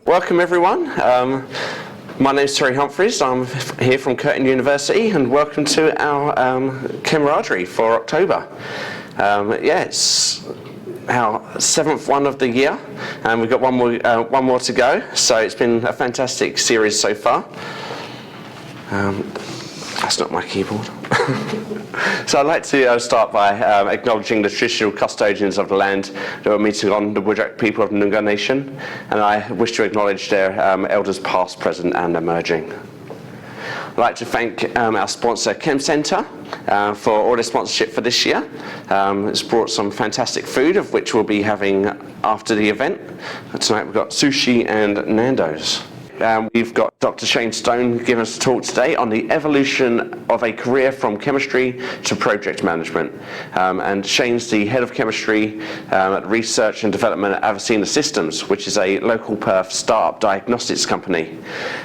Welcome everyone. My name is Terry Humphreys. I'm here from Curtin University, and welcome to our Chemaraderie for October. It's our 7th one of the year, and we've got one more to go. So it's been a fantastic series so far. That's not my keyboard. So I'd like to start by acknowledging the traditional custodians of the land that we're meeting on, the Whadjuk people of the Noongar Nation, and I wish to acknowledge their elders past, present and emerging. I'd like to thank our sponsor Chem Centre for all their sponsorship for this year. It's brought some fantastic food, of which we'll be having after the event. Tonight we've got sushi and Nando's. We've got Dr. Shane Stone giving us a talk today on the evolution of a career from chemistry to project management. And Shane's the head of chemistry at Research and Development at Avicenna Systems, which is a local Perth startup diagnostics company.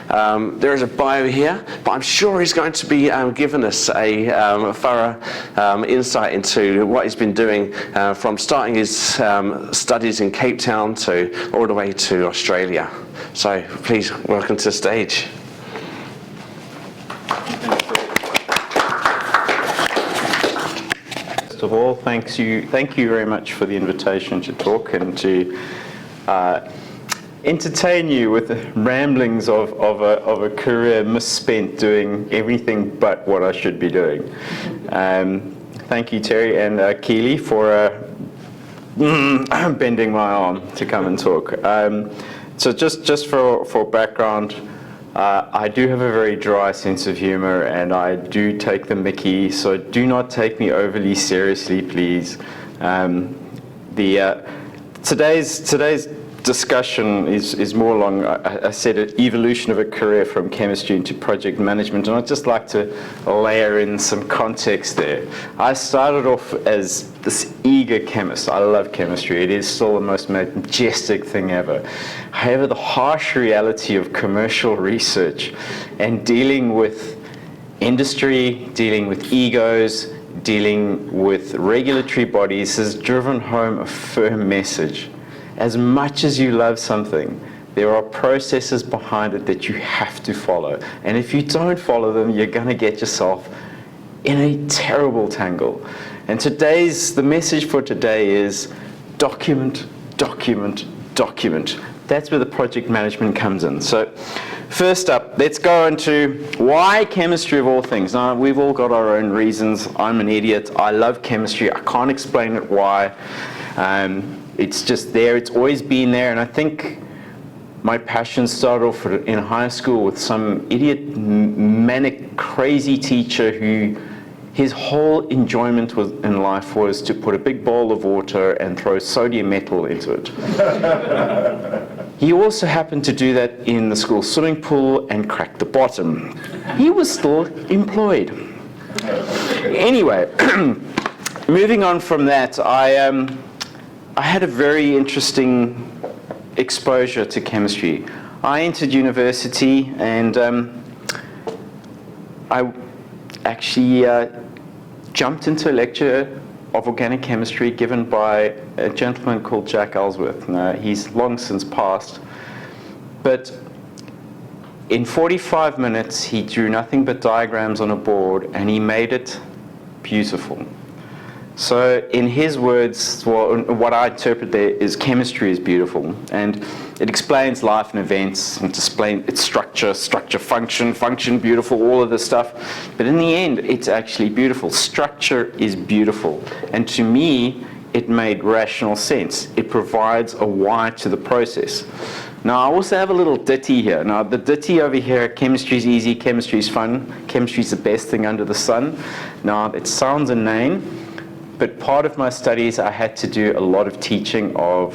There is a bio here, but I'm sure he's going to be giving us a thorough insight into what he's been doing from starting his studies in Cape Town to all the way to Australia. So please welcome to the stage. First of all, thank you very much for the invitation to talk and to entertain you with the ramblings of a career misspent doing everything but what I should be doing. Thank you, Terry and Keely, for bending my arm to come and talk. So just for background, I do have a very dry sense of humor, and I do take the mickey, so do not take me overly seriously, please. Today's discussion is more along, I said, an evolution of a career from chemistry into project management, and I'd just like to layer in some context there. I started off as this eager chemist. I love chemistry. It is still the most majestic thing ever. However, the harsh reality of commercial research and dealing with industry, dealing with egos, dealing with regulatory bodies has driven home a firm message. As much as you love something, there are processes behind it that you have to follow. And if you don't follow them, you're going to get yourself in a terrible tangle. And the message for today is document, document, document. That's where the project management comes in. So first up, let's go into why chemistry of all things. Now, we've all got our own reasons. I'm an idiot. I love chemistry. I can't explain it why. It's just there. It's always been there. And I think my passion started off in high school with some idiot, manic, crazy teacher who his whole enjoyment in life was to put a big bowl of water and throw sodium metal into it. He also happened to do that in the school swimming pool and crack the bottom. He was still employed. Anyway, moving on from that, I had a very interesting exposure to chemistry. I entered university, and I actually jumped into a lecture of organic chemistry given by a gentleman called Jack Ellsworth. Now, he's long since passed, but in 45 minutes he drew nothing but diagrams on a board, and he made it beautiful. So in his words, well, what I interpret there is chemistry is beautiful, and it explains life and events, and explains its structure, function, beautiful, all of this stuff. But in the end, it's actually beautiful. Structure is beautiful. And to me, it made rational sense. It provides a why to the process. Now, I also have a little ditty here. Now, the ditty over here, chemistry is easy, chemistry is fun, chemistry is the best thing under the sun. Now, it sounds inane, but part of my studies, I had to do a lot of teaching of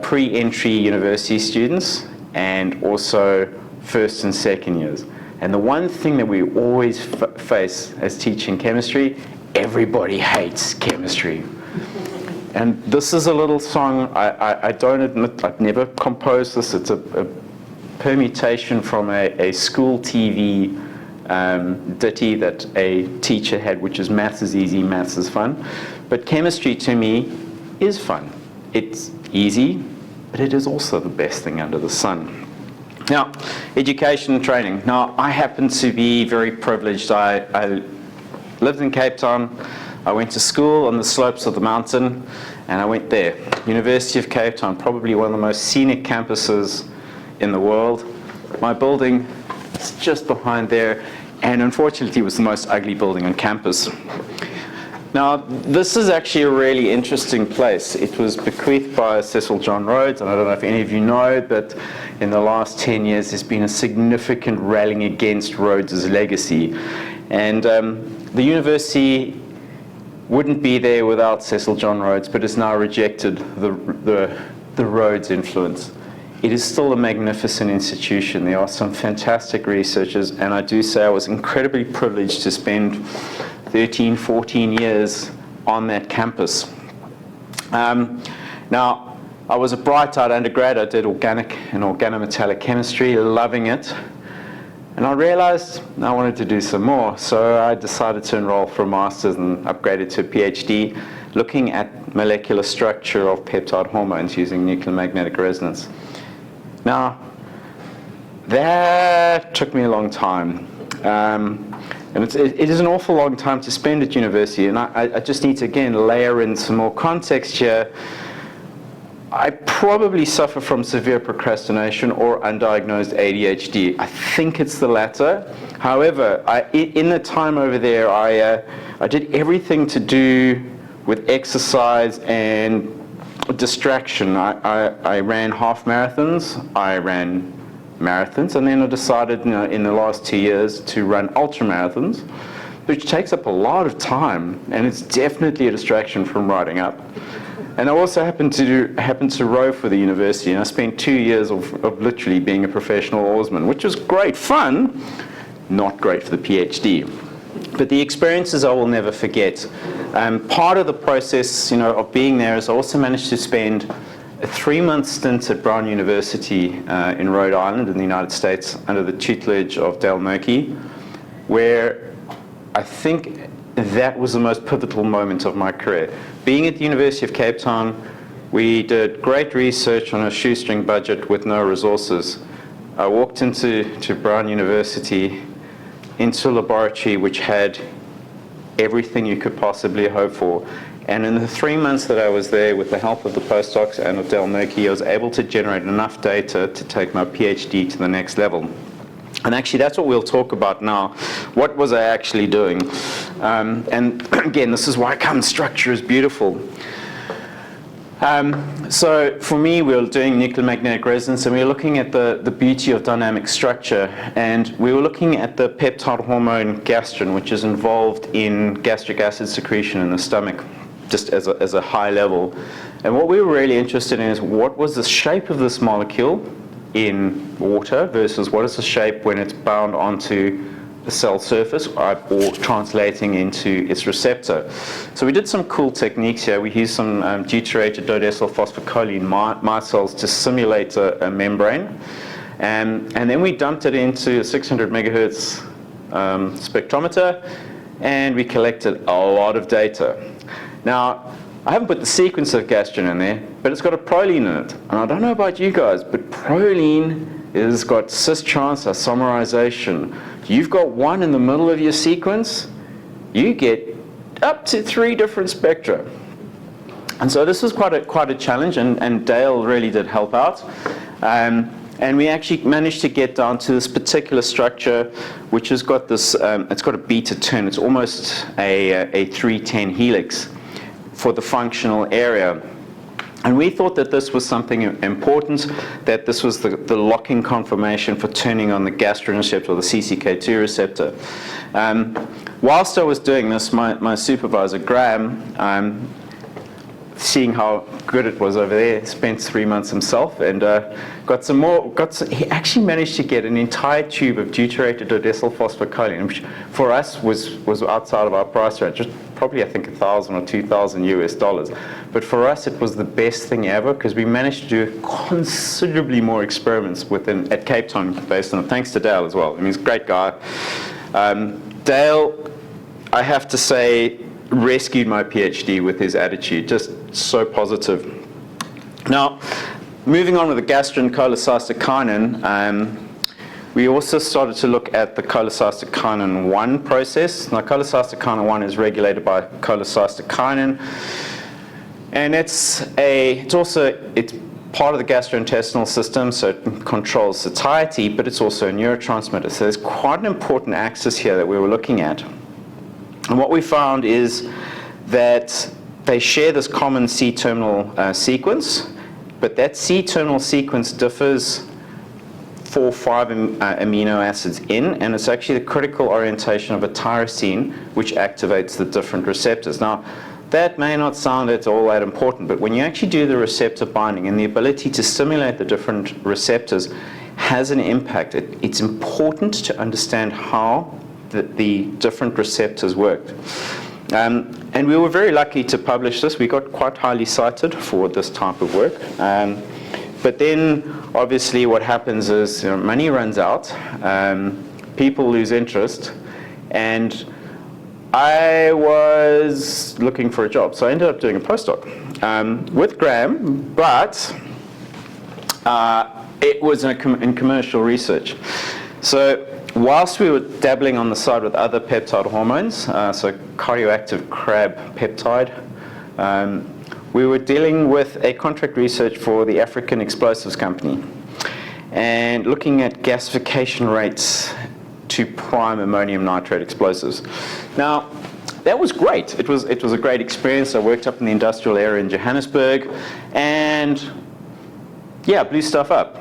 pre-entry university students and also first and second years. And the one thing that we always face as teaching chemistry, everybody hates chemistry. And this is a little song, I don't admit, I've never composed this. It's a permutation from a school TV ditty that a teacher had, which is maths is easy, maths is fun. But chemistry to me is fun. It's easy, but it is also the best thing under the sun. Now, education and training. Now, I happen to be very privileged. I lived in Cape Town. I went to school on the slopes of the mountain, and I went there. University of Cape Town, probably one of the most scenic campuses in the world. My building is just behind there, and unfortunately it was the most ugly building on campus. Now, this is actually a really interesting place. It was bequeathed by Cecil John Rhodes, and I don't know if any of you know, but in the last 10 years there's been a significant rallying against Rhodes' legacy. And the university wouldn't be there without Cecil John Rhodes, but has now rejected the Rhodes influence. It is still a magnificent institution. There are some fantastic researchers, and I do say I was incredibly privileged to spend 13, 14 years on that campus. Now, I was a bright-eyed undergrad. I did organic and organometallic chemistry, loving it. And I realized I wanted to do some more, so I decided to enroll for a master's and upgraded to a PhD, looking at molecular structure of peptide hormones using nuclear magnetic resonance. Now, that took me a long time. And it is an awful long time to spend at university, and I just need to, again, layer in some more context here. I probably suffer from severe procrastination or undiagnosed ADHD. I think it's the latter. However, in the time over there, I did everything to do with exercise and distraction. I ran half marathons, I ran marathons, and then I decided, in the last 2 years to run ultra marathons, which takes up a lot of time, and it's definitely a distraction from riding up. And I also happened to row for the university, and I spent 2 years of literally being a professional oarsman, which was great fun, not great for the PhD. But the experiences I will never forget. Part of the process, of being there is I also managed to spend a 3-month stint at Brown University in Rhode Island in the United States under the tutelage of Dale Noki, where I think that was the most pivotal moment of my career. Being at the University of Cape Town, we did great research on a shoestring budget with no resources. I walked into Brown University, into a laboratory which had everything you could possibly hope for. And in the 3 months that I was there, with the help of the postdocs and of Dale Noki, I was able to generate enough data to take my PhD to the next level. And actually, that's what we'll talk about now. What was I actually doing? And again, this is why carbon structure is beautiful. So for me, we were doing nuclear magnetic resonance, and we were looking at the beauty of dynamic structure. And we were looking at the peptide hormone gastrin, which is involved in gastric acid secretion in the stomach, just as a high level. And what we were really interested in is what was the shape of this molecule in water versus what is the shape when it's bound onto the cell surface or translating into its receptor. So we did some cool techniques here. We used some deuterated dodecyl phosphocholine micelles to simulate a membrane. And then we dumped it into a 600 megahertz spectrometer, and we collected a lot of data. Now, I haven't put the sequence of gastrin in there, but it's got a proline in it. And I don't know about you guys, but proline has got cis-trans isomerization. You've got one in the middle of your sequence, you get up to 3 different spectra. And so this was quite a challenge, and Dale really did help out. And we actually managed to get down to this particular structure, which has got this, it's got a beta turn. It's almost a 310 helix for the functional area. And we thought that this was something important, that this was the locking conformation for turning on the gastrin receptor, or the CCK2 receptor. Whilst I was doing this, my supervisor, Graham, seeing how good it was over there, spent 3 months himself and got some more. He actually managed to get an entire tube of deuterated dodecyl phosphocholine, which for us was outside of our price range, just probably I think $1,000 or $2,000 US. But for us, it was the best thing ever because we managed to do considerably more experiments at Cape Town based on it, thanks to Dale as well. I mean, he's a great guy. Dale, I have to say, rescued my PhD with his attitude, just so positive. Now, moving on with the gastrin cholecystokinin, we also started to look at the cholecystokinin 1 process. Now, cholecystokinin 1 is regulated by cholecystokinin, and it's part of the gastrointestinal system, so it controls satiety, but it's also a neurotransmitter. So there's quite an important axis here that we were looking at. And what we found is that they share this common C-terminal sequence, but that C-terminal sequence differs 4 or 5 amino acids in, and it's actually the critical orientation of a tyrosine which activates the different receptors. Now, that may not sound at all that important, but when you actually do the receptor binding and the ability to stimulate the different receptors has an impact. It's important to understand how the different receptors work. And we were very lucky to publish this. We got quite highly cited for this type of work. But then, obviously, what happens is money runs out, people lose interest, and I was looking for a job. So I ended up doing a postdoc with Graham, but it was in commercial research. So whilst we were dabbling on the side with other peptide hormones, so cardioactive crab peptide, we were dealing with a contract research for the African Explosives Company and looking at gasification rates to prime ammonium nitrate explosives. Now, that was great. It was a great experience. I worked up in the industrial area in Johannesburg and, yeah, blew stuff up.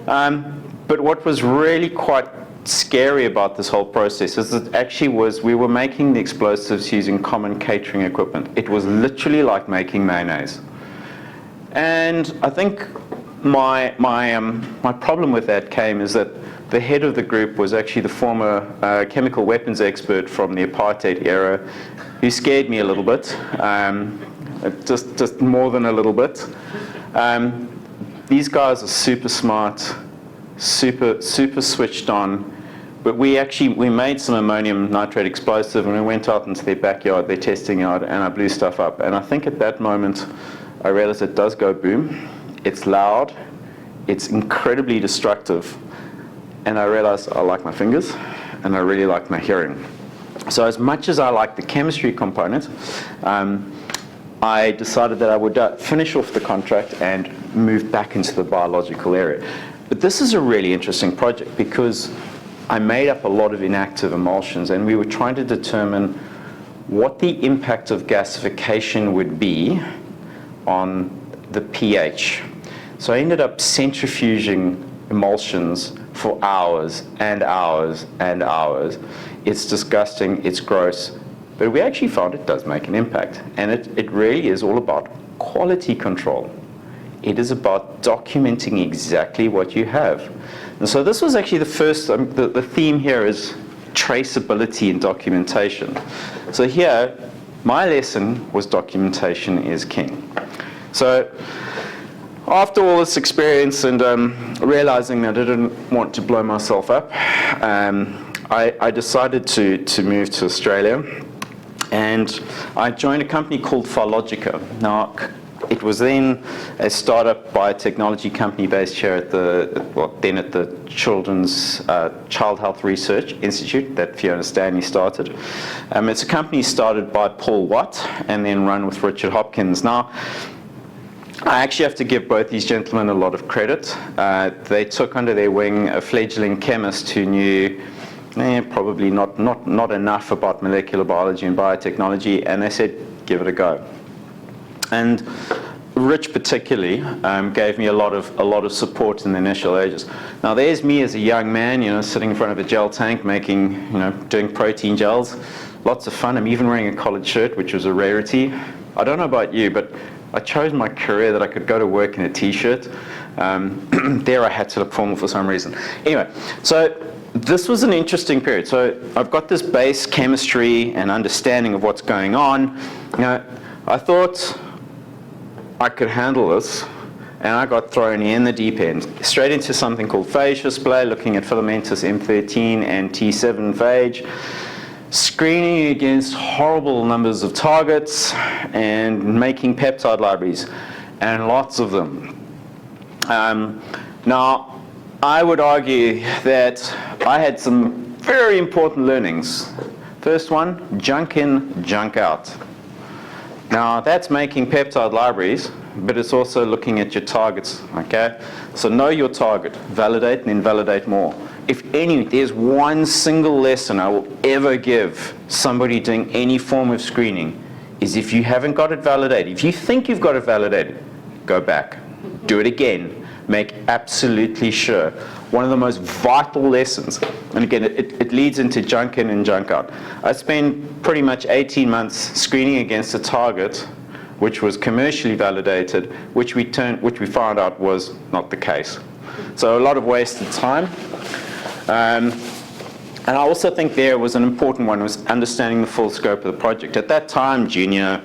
But what was really quite scary about this whole process is that actually we were making the explosives using common catering equipment. It was literally like making mayonnaise. And I think my problem with that came is that the head of the group was actually the former chemical weapons expert from the apartheid era, who scared me a little bit, just more than a little bit. These guys are super smart, super switched on, but we made some ammonium nitrate explosive and we went out into their backyard, their testing yard, and I blew stuff up. And I think at that moment I realized it does go boom. It's loud, it's incredibly destructive, and I realized I like my fingers and I really like my hearing. So as much as I like the chemistry component, I decided that I would finish off the contract and move back into the biological area. But this is a really interesting project because I made up a lot of inactive emulsions and we were trying to determine what the impact of gasification would be on the pH. So I ended up centrifuging emulsions for hours and hours and hours. It's disgusting, it's gross, but we actually found it does make an impact. And it really is all about quality control. It is about documenting exactly what you have. And so this was actually the first, the theme here is traceability and documentation. So here, my lesson was documentation is king. So after all this experience and realizing that I didn't want to blow myself up, I decided to move to Australia, and I joined a company called Pharlogica. Now, it was then a startup biotechnology company based here at the Children's Child Health Research Institute that Fiona Stanley started. It's a company started by Paul Watt and then run with Richard Hopkins. Now, I actually have to give both these gentlemen a lot of credit. They took under their wing a fledgling chemist who knew probably not enough about molecular biology and biotechnology, and they said, give it a go. And Rich particularly gave me a lot of support in the initial ages. Now there's me as a young man, sitting in front of a gel tank doing protein gels. Lots of fun. I'm even wearing a collared shirt, which was a rarity. I don't know about you, but I chose my career that I could go to work in a t-shirt. There I had to look formal for some reason. Anyway, so this was an interesting period. So I've got this base chemistry and understanding of what's going on. I thought I could handle this, and I got thrown in the deep end, straight into something called phage display, looking at filamentous M13 and T7 phage, screening against horrible numbers of targets, and making peptide libraries, and lots of them. Now, I would argue that I had some very important learnings. First one, junk in, junk out. Now, that's making peptide libraries, but it's also looking at your targets, okay? So know your target, validate, and then validate more. If there's one single lesson I will ever give somebody doing any form of screening, is if you haven't got it validated, if you think you've got it validated, go back, do it again, make absolutely sure. One of the most vital lessons, and again, it leads into junk in and junk out. I spent pretty much 18 months screening against a target which was commercially validated, which we found out was not the case. So a lot of wasted time. And I also think there was an important one, was understanding the full scope of the project. At that time, junior,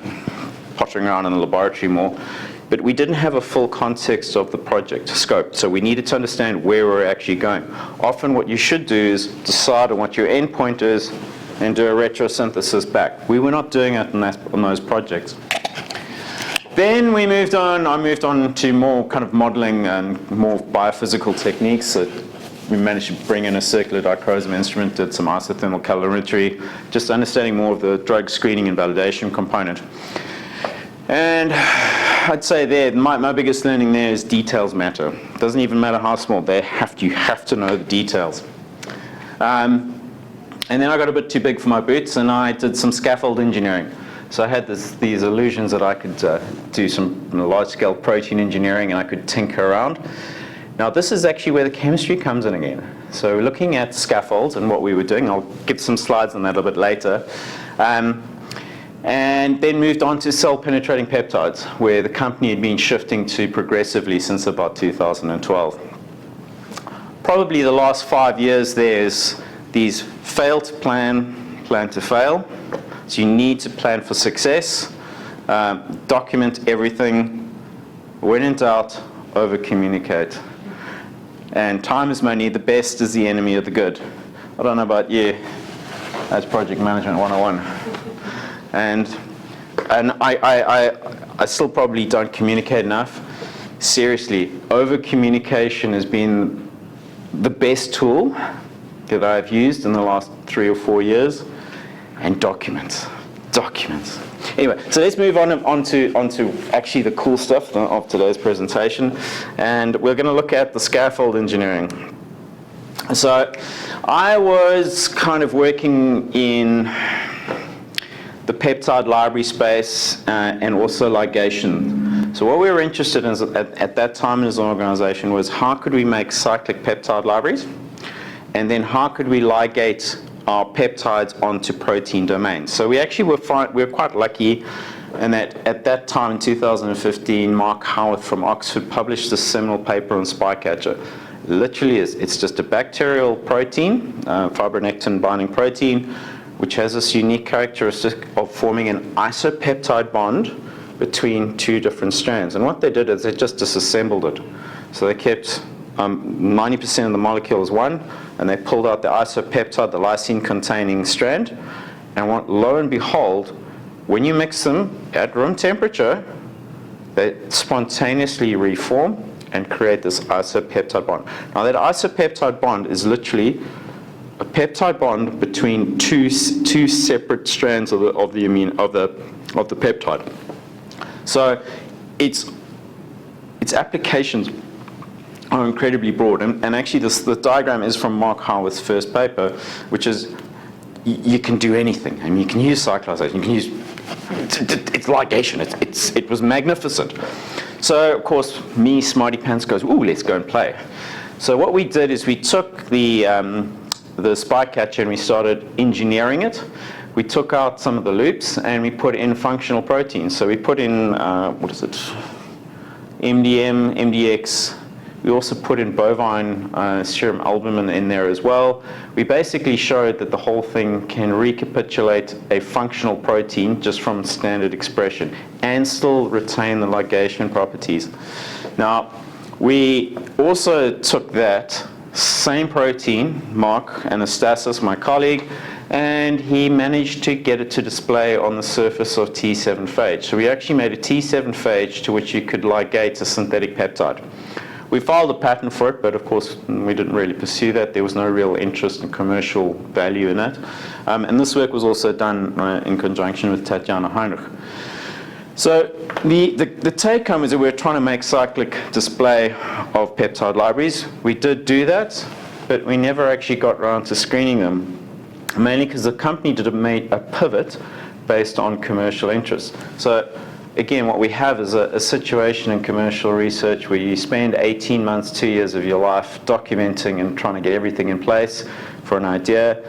pottering around in the laboratory more, but we didn't have a full context of the project scope, so we needed to understand where we're actually going. Often what you should do is decide on what your endpoint is and do a retrosynthesis back. We were not doing it on those projects. Then I moved on to more kind of modeling and more biophysical techniques. So we managed to bring in a circular dichroism instrument, did some isothermal calorimetry, just understanding more of the drug screening and validation component. And I'd say there, my biggest learning there is details matter. It doesn't even matter how small, you have to know the details. And then I got a bit too big for my boots and I did some scaffold engineering. So I had these illusions that I could do some large-scale protein engineering and I could tinker around. Now this is actually where the chemistry comes in again. So looking at scaffolds and what we were doing, I'll give some slides on that a bit later. And then moved on to cell-penetrating peptides, where the company had been shifting to progressively since about 2012. Probably the last 5 years there's these fail to plan, plan to fail. So you need to plan for success, document everything, when in doubt, over-communicate. And time is money, the best is the enemy of the good. I don't know about you, that's Project Management 101. And I still probably don't communicate enough. Seriously, over-communication has been the best tool that I've used in the last 3 or 4 years. And documents. Anyway, so let's move onto actually the cool stuff of today's presentation. And we're going to look at the scaffold engineering. So I was kind of working in the peptide library space and also ligation. So what we were interested in at that time as an organization was how could we make cyclic peptide libraries, and then how could we ligate our peptides onto protein domains. So we actually were quite lucky in that at that time in 2015, Mark Howarth from Oxford published a seminal paper on spycatcher. Literally it's just a bacterial protein, fibronectin binding protein, which has this unique characteristic of forming an isopeptide bond between 2 different strands. And what they did is they just disassembled it. So they kept 90% of the molecule as one, and they pulled out the isopeptide, the lysine-containing strand, and lo and behold, when you mix them at room temperature, they spontaneously reform and create this isopeptide bond. Now that isopeptide bond is literally a peptide bond between two separate strands of the peptide. So its applications are incredibly broad, and actually the diagram is from Mark Howarth's first paper, which is you can do anything. I mean, you can use cyclization, you can use it's ligation. It was magnificent. So of course, me, smarty pants, goes, ooh, let's go and play. So what we did is we took the spycatcher and we started engineering it. We took out some of the loops and we put in functional proteins. So we put in MDM, MDX. We also put in bovine serum albumin in there as well. We basically showed that the whole thing can recapitulate a functional protein just from standard expression and still retain the ligation properties. Now, we also took that same protein, Mark Anastasis, my colleague, and he managed to get it to display on the surface of T7 phage. So we actually made a T7 phage to which you could ligate a synthetic peptide. We filed a patent for it, but of course we didn't really pursue that. There was no real interest in commercial value in that. And this work was also done in conjunction with Tatjana Heinrich. So the take home is that we're trying to make cyclic display of peptide libraries. We did do that, but we never actually got around to screening them, mainly because the company made a pivot based on commercial interest. So again, what we have is a situation in commercial research where you spend 18 months, 2 years of your life documenting and trying to get everything in place for an idea,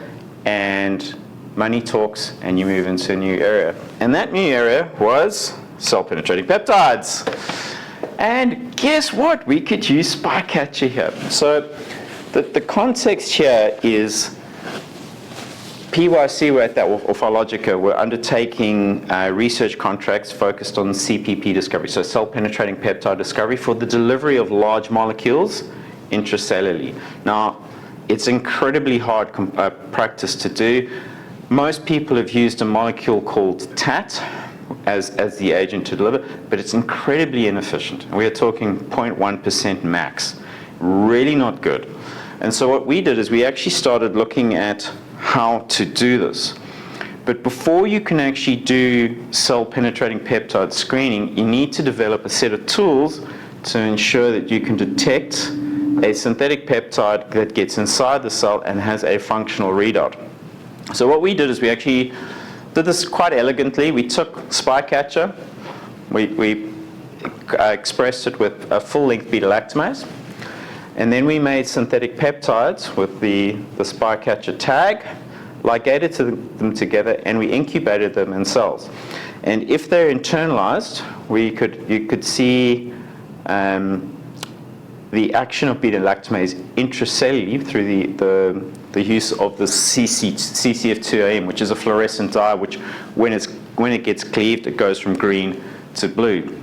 and money talks and you move into a new area. And that new area was cell-penetrating peptides. And guess what? We could use Spycatcher here. So the context here is PYC were at that, or Phylogica, were undertaking research contracts focused on CPP discovery, so cell-penetrating peptide discovery for the delivery of large molecules intracellularly. Now, it's incredibly hard practice to do. Most people have used a molecule called TAT as the agent to deliver, but it's incredibly inefficient. We are talking 0.1% max. Really not good. And so what we did is we actually started looking at how to do this. But before you can actually do cell-penetrating peptide screening, you need to develop a set of tools to ensure that you can detect a synthetic peptide that gets inside the cell and has a functional readout. So what we did is we actually did this quite elegantly. We took Spycatcher, we expressed it with a full-length beta-lactamase, and then we made synthetic peptides with the Spycatcher tag, ligated them together, and we incubated them in cells. And if they're internalized, you could see the action of beta-lactamase intracellularly through the use of the CCF2AM, which is a fluorescent dye, which when it gets cleaved, it goes from green to blue.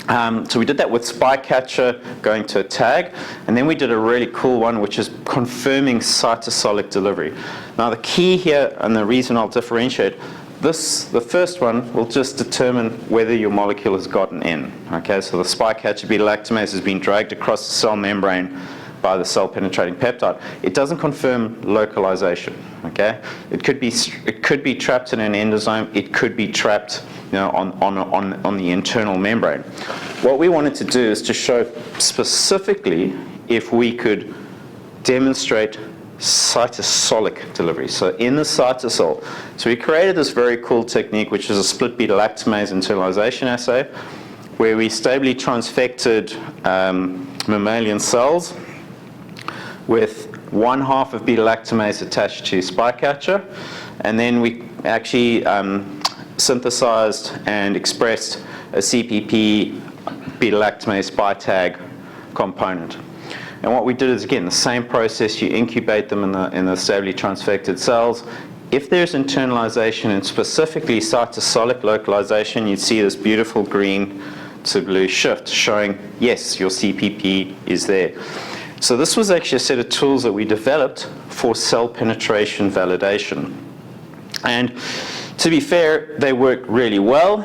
So we did that with Spycatcher going to a tag, and then we did a really cool one, which is confirming cytosolic delivery. Now the key here, and the reason I'll differentiate, the first one will just determine whether your molecule has gotten in. Okay, so the Spycatcher beta-lactamase has been dragged across the cell membrane by the cell-penetrating peptide. It doesn't confirm localization. Okay, it could be trapped in an endozyme. It could be trapped, on the internal membrane. What we wanted to do is to show specifically if we could demonstrate cytosolic delivery, so in the cytosol. So we created this very cool technique, which is a split beta-lactamase internalization assay, where we stably transfected mammalian cells with 1/2 of beta-lactamase attached to Spycatcher, and then we actually synthesized and expressed a CPP beta-lactamase Spytag component. And what we did is, again, the same process. You incubate them in the stably transfected cells. If there's internalization and specifically cytosolic localization, you'd see this beautiful green to blue shift showing, yes, your CPP is there. So this was actually a set of tools that we developed for cell penetration validation. And to be fair, they worked really well.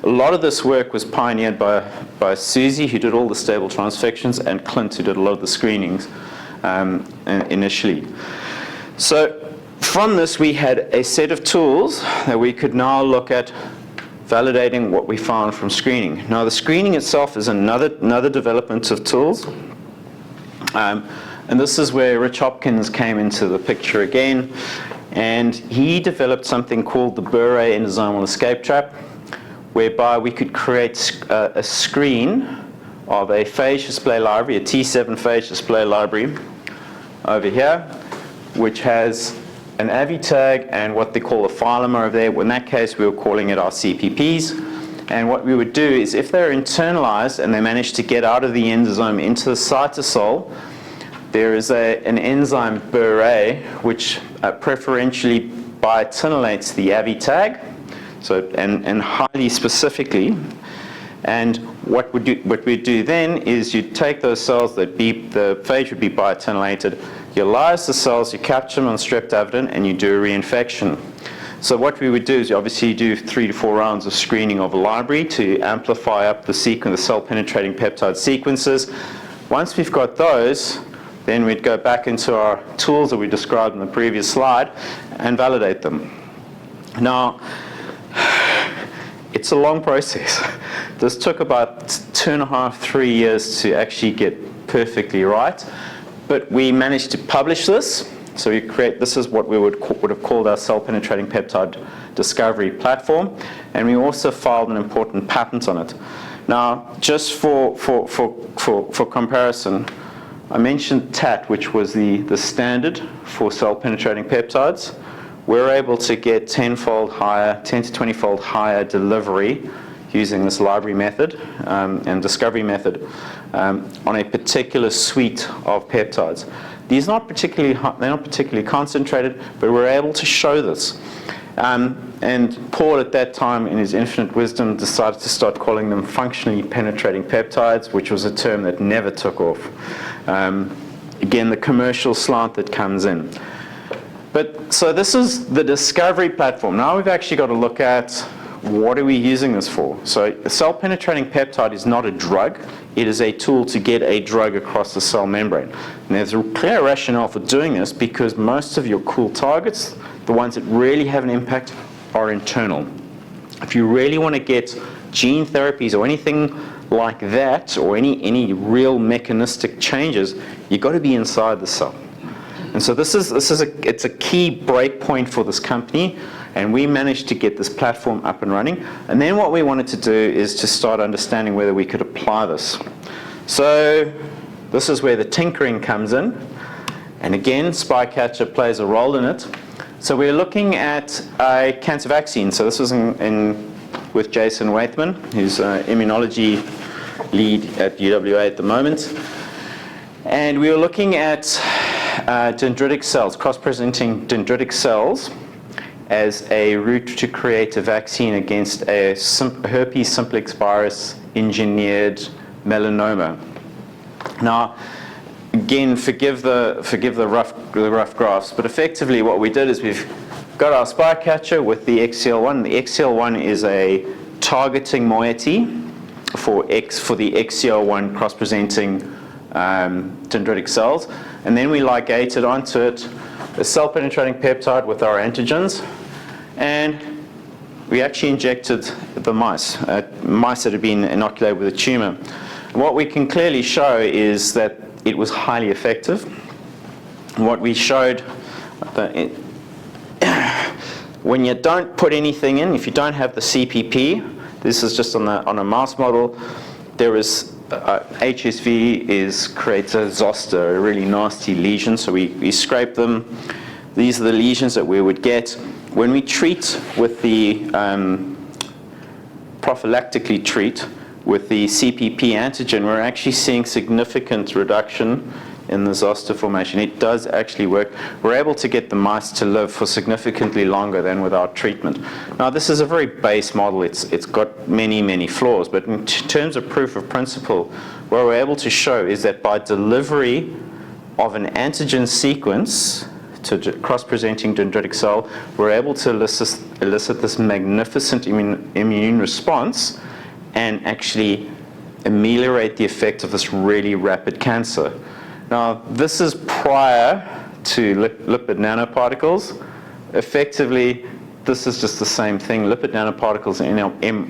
A lot of this work was pioneered by Susie, who did all the stable transfections, and Clint, who did a lot of the screenings initially. So from this, we had a set of tools that we could now look at validating what we found from screening. Now, the screening itself is another development of tools. And this is where Rich Hopkins came into the picture again. And he developed something called the Burray endosomal escape trap, whereby we could create a screen of a phage display library, a T7 phage display library over here, which has an AVI tag and what they call a filamer over there. In that case, we were calling it our CPPs. And what we would do is, if they're internalized and they manage to get out of the endosome into the cytosol, there is an enzyme Burray which preferentially biotinylates the AVI tag, so and highly specifically. And what we do then is you take those cells the phage would be biotinylated, you lyse the cells, you capture them on streptavidin, and you do a reinfection. So what we would do is obviously do 3 to 4 rounds of screening of a library to amplify up the cell-penetrating peptide sequences. Once we've got those, then we'd go back into our tools that we described in the previous slide and validate them. Now, it's a long process. This took about 2.5, 3 years to actually get perfectly right, but we managed to publish this. So this is what we would have called our cell-penetrating peptide discovery platform, and we also filed an important patent on it. Now, just for comparison, I mentioned TAT, which was the standard for cell-penetrating peptides. We're able to get 10 to 20-fold higher delivery using this library method and discovery method on a particular suite of peptides. They're not particularly concentrated, but we're able to show this. And Paul, at that time, in his infinite wisdom, decided to start calling them functionally penetrating peptides, which was a term that never took off. Again, the commercial slant that comes in. So this is the discovery platform. Now we've actually got to look at what are we using this for. So a cell-penetrating peptide is not a drug. It is a tool to get a drug across the cell membrane. And there's a clear rationale for doing this because most of your cool targets, the ones that really have an impact, are internal. If you really want to get gene therapies or anything like that, or any real mechanistic changes, you've got to be inside the cell. And so it's a key break point for this company, and we managed to get this platform up and running. And then what we wanted to do is to start understanding whether we could apply this. So this is where the tinkering comes in, and again, Spycatcher plays a role in it. So we're looking at a cancer vaccine. So this was with Jason Waithman, who's an immunology lead at UWA at the moment. And we were looking at dendritic cells, cross-presenting dendritic cells, as a route to create a vaccine against a herpes simplex virus engineered melanoma. Now, again, forgive the rough graphs, but effectively what we did is we've got our Spycatcher with the XCL1. The XCL1 is a targeting moiety for the XCL1 cross-presenting dendritic cells, and then we ligated onto it a cell-penetrating peptide with our antigens, and we actually injected the mice that had been inoculated with a tumor. And what we can clearly show is that it was highly effective. What we showed, when you don't put anything in, if you don't have the CPP, this is just on a mouse model, there is HSV creates a zoster, a really nasty lesion, so we scrape them. These are the lesions that we would get. When we treat with the, prophylactically treat with the CPP antigen, we're actually seeing significant reduction in the zoster formation. It does actually work. We're able to get the mice to live for significantly longer than without treatment. Now, this is a very base model. It's got many flaws, but in terms of proof of principle, what we're able to show is that by delivery of an antigen sequence to cross-presenting dendritic cell, we're able to elicit this magnificent immune response and actually ameliorate the effect of this really rapid cancer. Now, this is prior to lipid nanoparticles. Effectively, this is just the same thing. Lipid nanoparticles and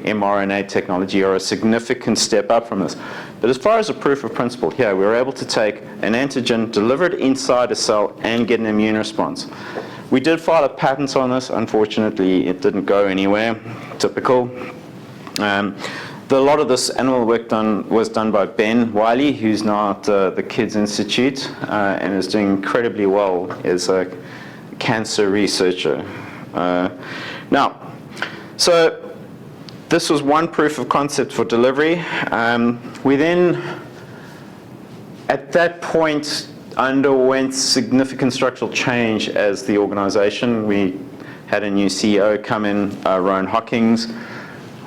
mRNA technology are a significant step up from this. But as far as the proof of principle, here, we were able to take an antigen, deliver it inside a cell, and get an immune response. We did file a patent on this. Unfortunately, it didn't go anywhere. Typical. A lot of this animal work was done by Ben Wiley, who's now at the Kids Institute and is doing incredibly well as a cancer researcher. Now, so this was one proof of concept for delivery. We then, at that point, underwent significant structural change as the organization. We had a new CEO come in, Rowan Hockings,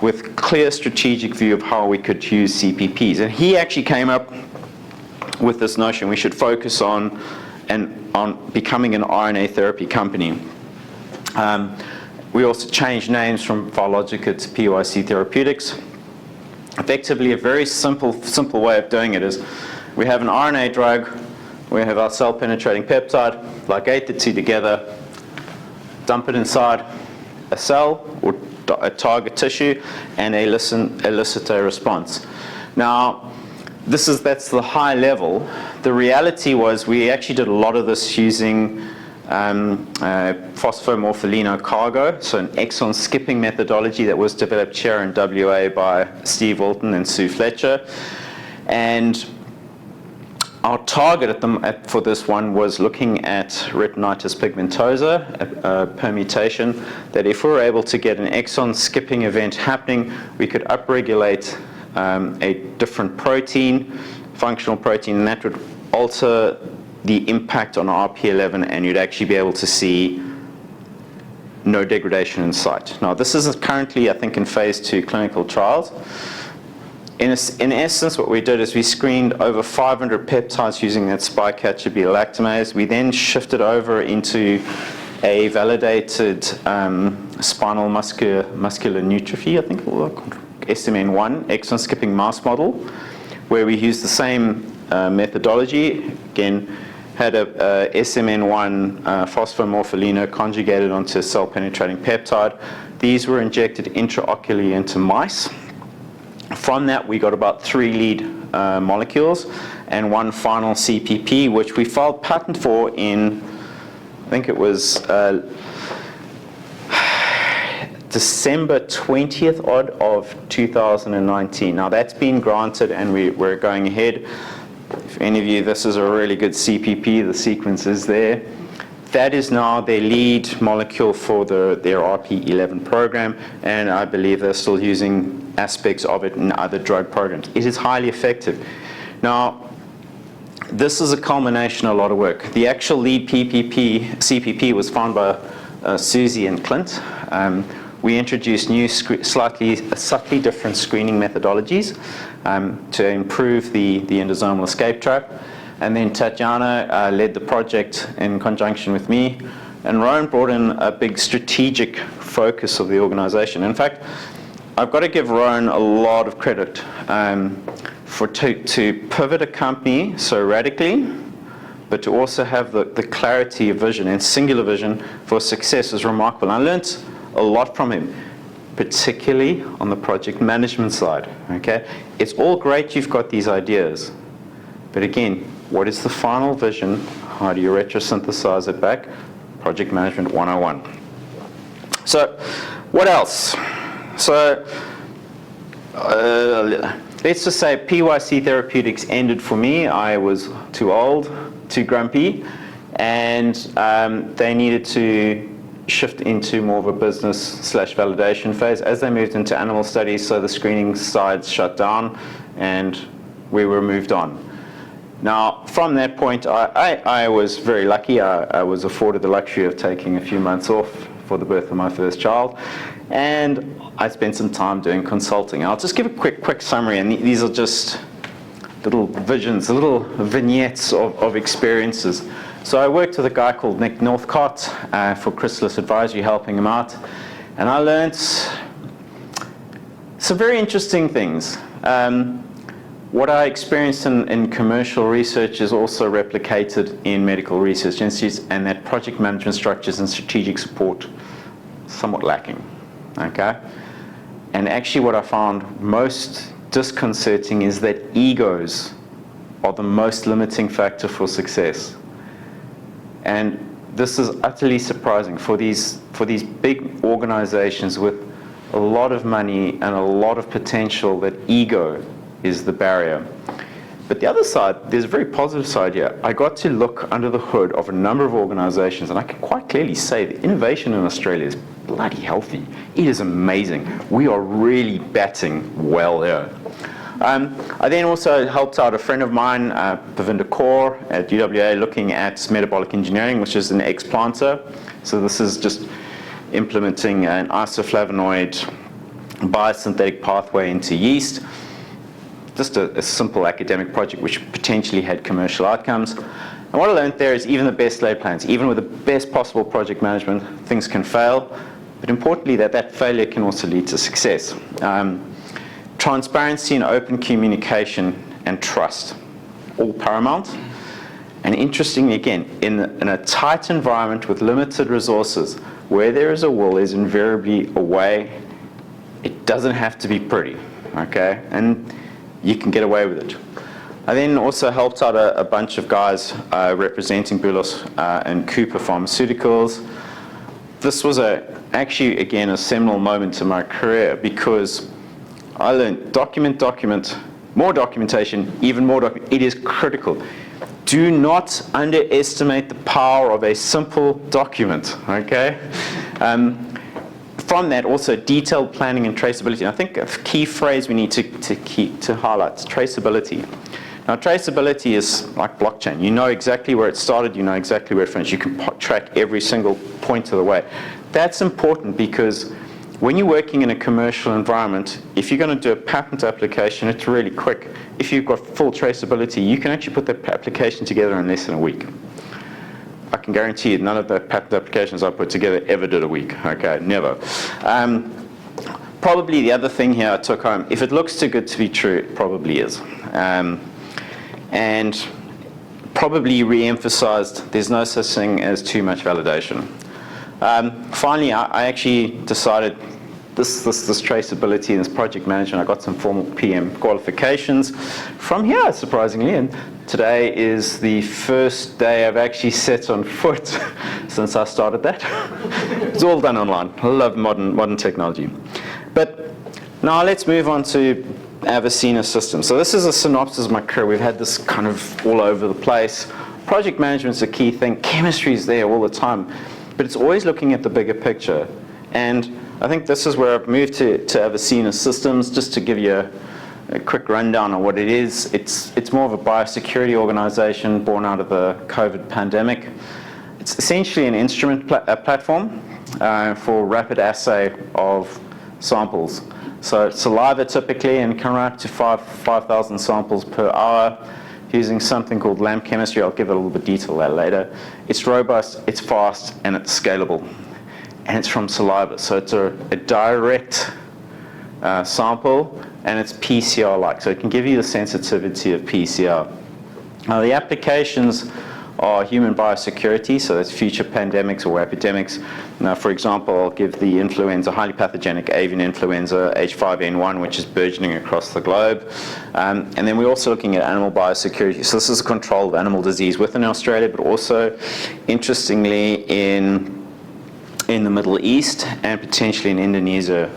with clear strategic view of how we could use CPPs. And he actually came up with this notion we should focus on becoming an RNA therapy company. We also changed names from Biologica to PYC Therapeutics. Effectively, a very simple way of doing it is we have an RNA drug, we have our cell-penetrating peptide, ligate the two together, dump it inside a cell or a target tissue, and elicit a response. Now, that's the high level. The reality was we actually did a lot of this using phosphomorpholino cargo, so an exon skipping methodology that was developed here in WA by Steve Walton and Sue Fletcher. And our target for this one was looking at retinitis pigmentosa, a permutation that if we were able to get an exon skipping event happening, we could upregulate a different protein, functional protein, and that would alter the impact on RP11, and you'd actually be able to see no degradation in sight. Now, this is currently, I think, in phase 2 clinical trials. In essence, what we did is we screened over 500 peptides using that spike catcher beta-lactamase. We then shifted over into a validated spinal muscular neutrophy, I think, SMN1 exon skipping mouse model, where we used the same methodology. Again, had a SMN1 phosphomorpholino conjugated onto a cell-penetrating peptide. These were injected intraocularly into mice. From that, we got about 3 lead molecules and 1 final CPP, which we filed patent for in, I think it was December 20th of 2019. Now, that's been granted, and we're going ahead. If any of you, this is a really good CPP, the sequence is there. That is now their lead molecule for their RP11 program, and I believe they're still using aspects of it in other drug programs. It is highly effective. Now, this is a culmination of a lot of work. The actual lead CPP was found by Susie and Clint. We introduced new, slightly different screening methodologies to improve the endosomal escape trap. And then Tatjana led the project in conjunction with me. And Rowan brought in a big strategic focus of the organization. In fact, I've got to give Rowan a lot of credit to pivot a company so radically, but to also have the clarity of vision and singular vision for success is remarkable. And I learned a lot from him, particularly on the project management side. Okay, it's all great you've got these ideas, but again, what is the final vision? How do you retrosynthesize it back? Project Management 101. So, what else? So, let's just say PYC Therapeutics ended for me. I was too old, too grumpy, and they needed to shift into more of a business/validation phase as they moved into animal studies, so the screening sides shut down and we were moved on. Now, from that point, I was very lucky. I was afforded the luxury of taking a few months off for the birth of my first child, and I spent some time doing consulting. I'll just give a quick summary, and these are just little visions, little vignettes of experiences. So I worked with a guy called Nick Northcott for Chrysalis Advisory, helping him out, and I learned some very interesting things. What I experienced in commercial research is also replicated in medical research institutes, and that project management structures and strategic support somewhat lacking. Okay? And actually what I found most disconcerting is that egos are the most limiting factor for success. And this is utterly surprising for these big organizations with a lot of money and a lot of potential, that ego is the barrier. But the other side, there's a very positive side here. I got to look under the hood of a number of organizations, and I can quite clearly say the innovation in Australia is bloody healthy. It is amazing. We are really batting well there. I then also helped out a friend of mine, Pavinder Kaur at UWA, looking at metabolic engineering, which is an ex-planter. So this is just implementing an isoflavonoid biosynthetic pathway into yeast. Just a simple academic project which potentially had commercial outcomes. And what I learned there is even the best laid plans, even with the best possible project management, things can fail. but importantly that failure can also lead to success. Transparency and open communication and trust, all paramount. And interestingly, again, in a tight environment with limited resources, where there is a will, there's invariably a way. It doesn't have to be pretty, okay? And you can get away with it. I then also helped out a bunch of guys representing Bulos and Cooper Pharmaceuticals. This was actually, again, a seminal moment in my career because I learned document, more documentation, even more document. It is critical. Do not underestimate the power of a simple document, okay? From that, also detailed planning and traceability. And I think a key phrase we need to highlight is traceability. Now, traceability is like blockchain. You know exactly where it started, you know exactly where it finished. You can track every single point of the way. That's important because when you're working in a commercial environment, if you're going to do a patent application, it's really quick. If you've got full traceability, you can actually put that application together in less than a week. I can guarantee you none of the patent applications I put together ever did a week. Okay, never. Probably the other thing here I took home, if it looks too good to be true, it probably is. And probably re-emphasized there's no such thing as too much validation. Finally, I actually decided this traceability and this project management, I got some formal PM qualifications from here, surprisingly, and today is the first day I've actually set on foot since I started that. It's all done online. I love modern technology. But now let's move on to Avicenna systems. So this is a synopsis of my career. We've had this kind of all over the place. Project management's a key thing. Chemistry is there all the time. But it's always looking at the bigger picture. And I think this is where I've moved to Avicenna systems, just to give you a quick rundown on what it is. It's more of a biosecurity organization born out of the COVID pandemic. It's essentially an instrument platform for rapid assay of samples. So saliva typically, and can run up to 5,000 samples per hour using something called LAMP chemistry. I'll give it a little bit of detail that later. It's robust, it's fast, and it's scalable. And it's from saliva. So it's a direct sample, and it's PCR-like. So it can give you the sensitivity of PCR. Now the applications are human biosecurity, so that's future pandemics or epidemics. Now, for example, I'll give the influenza, highly pathogenic avian influenza, H5N1, which is burgeoning across the globe. And then we're also looking at animal biosecurity. So this is a control of animal disease within Australia, but also, interestingly, in the Middle East and potentially in Indonesia,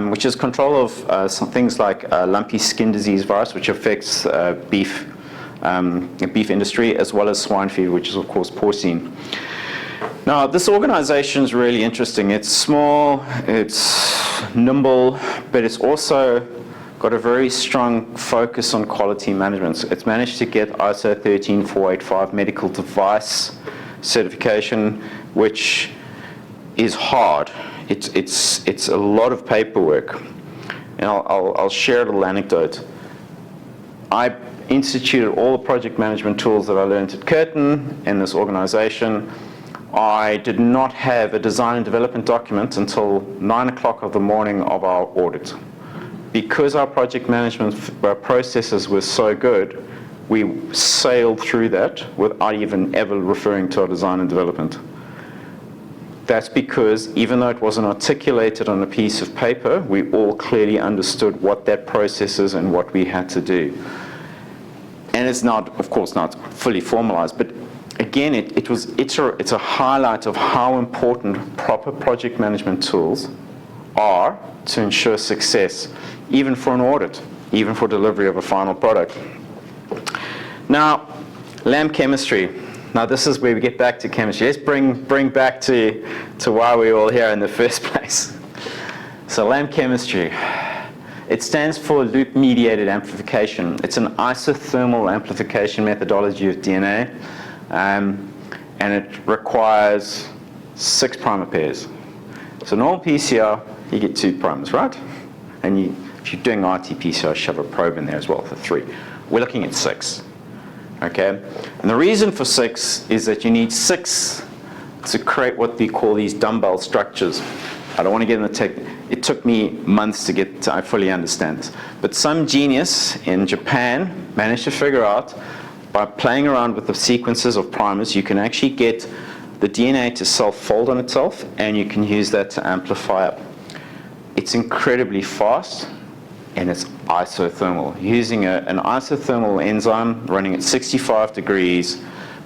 which is control of some things like lumpy skin disease virus, which affects beef industry, as well as swine fever, which is of course porcine. Now, this organization is really interesting. It's small, it's nimble, but it's also got a very strong focus on quality management. It's managed to get ISO 13485 medical device certification, which is hard. It's a lot of paperwork. And I'll share a little anecdote. I instituted all the project management tools that I learned at Curtin in this organization. I did not have a design and development document until 9 o'clock of the morning of our audit. Because our project management processes were so good, we sailed through that without even ever referring to our design and development. That's because even though it wasn't articulated on a piece of paper, we all clearly understood what that process is and what we had to do. And it's not, of course, not fully formalized, but again, it's a highlight of how important proper project management tools are to ensure success, even for an audit, even for delivery of a final product. Now, LAMP chemistry. Now, this is where we get back to chemistry. Let's bring back to why we're all here in the first place. So, LAMP chemistry. It stands for loop-mediated amplification. It's an isothermal amplification methodology of DNA, and it requires 6 primer pairs. So normal PCR, you get 2 primers, right? And if you're doing RT-PCR, shove a probe in there as well for 3. We're looking at 6, okay? And the reason for 6 is that you need 6 to create what we call these dumbbell structures. I don't want to get in the tech. It took me months to get to fully understand this. But some genius in Japan managed to figure out, by playing around with the sequences of primers, you can actually get the DNA to self-fold on itself, and you can use that to amplify up. It's incredibly fast, and it's isothermal. Using an isothermal enzyme running at 65 degrees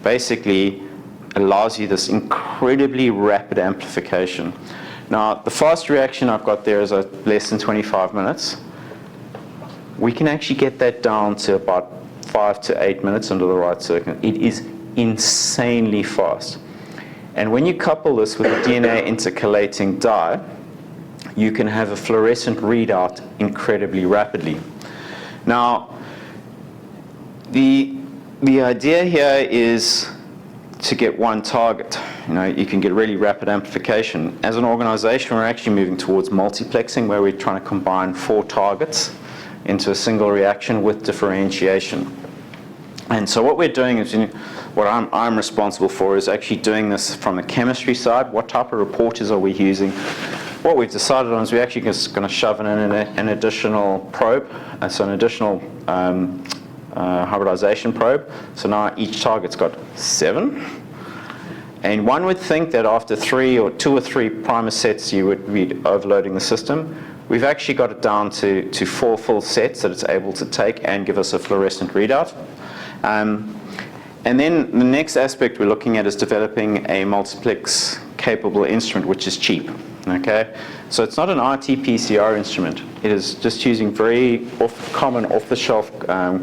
basically allows you this incredibly rapid amplification. Now, the fast reaction I've got there is less than 25 minutes. We can actually get that down to about 5 to 8 minutes under the right circuit. It is insanely fast. And when you couple this with a DNA intercalating dye, you can have a fluorescent readout incredibly rapidly. Now, the idea here is to get one target. You can get really rapid amplification. As an organization, we're actually moving towards multiplexing, where we're trying to combine 4 targets into a single reaction with differentiation. And so what we're doing is, what I'm responsible for is actually doing this from the chemistry side. What type of reporters are we using? What we've decided on is we're actually just going to shove in an additional probe, so an additional hybridization probe. So now each target's got 7. And one would think that after 2 or 3 primer sets you would be overloading the system. We've actually got it down to 4 full sets that it's able to take and give us a fluorescent readout. And then the next aspect we're looking at is developing a multiplex capable instrument which is cheap. Okay, so it's not an RT-PCR instrument. It is just using very common off-the-shelf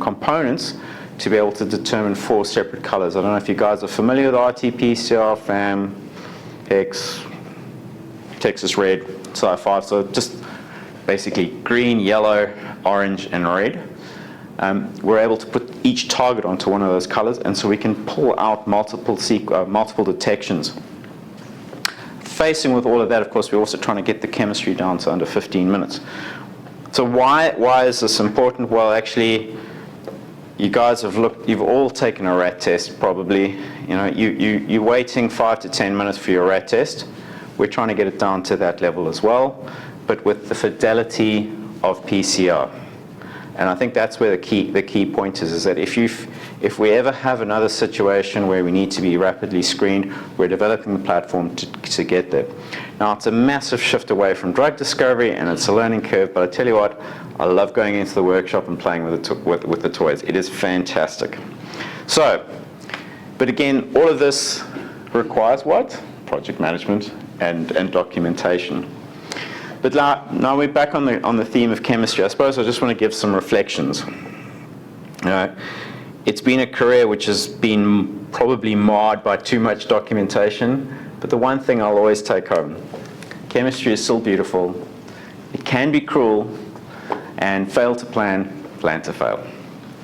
components to be able to determine 4 separate colors. I don't know if you guys are familiar with RT-PCR, FAM, Hex, Texas Red, Sci-5. So just basically green, yellow, orange, and red. We're able to put each target onto one of those colors, and so we can pull out multiple detections. Facing with all of that, of course, we're also trying to get the chemistry down to under 15 minutes. So why is this important? Well, actually, you guys you've all taken a rat test probably. You're waiting 5 to 10 minutes for your rat test. We're trying to get it down to that level as well, but with the fidelity of PCR. And I think that's where the key point is that if we ever have another situation where we need to be rapidly screened, we're developing the platform to get there. Now, it's a massive shift away from drug discovery, and it's a learning curve, but I tell you what, I love going into the workshop and playing with the toys. It is fantastic. So, but again, all of this requires what? Project management and documentation. But now we're back on the theme of chemistry. I suppose I just want to give some reflections. It's been a career which has been probably marred by too much documentation, but the one thing I'll always take home, chemistry is still beautiful. It can be cruel, and fail to plan to fail.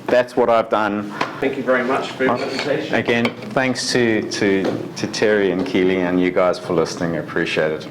That's what I've done. Thank you very much for your presentation. Again, thanks to Terry and Keely and you guys for listening. I appreciate it.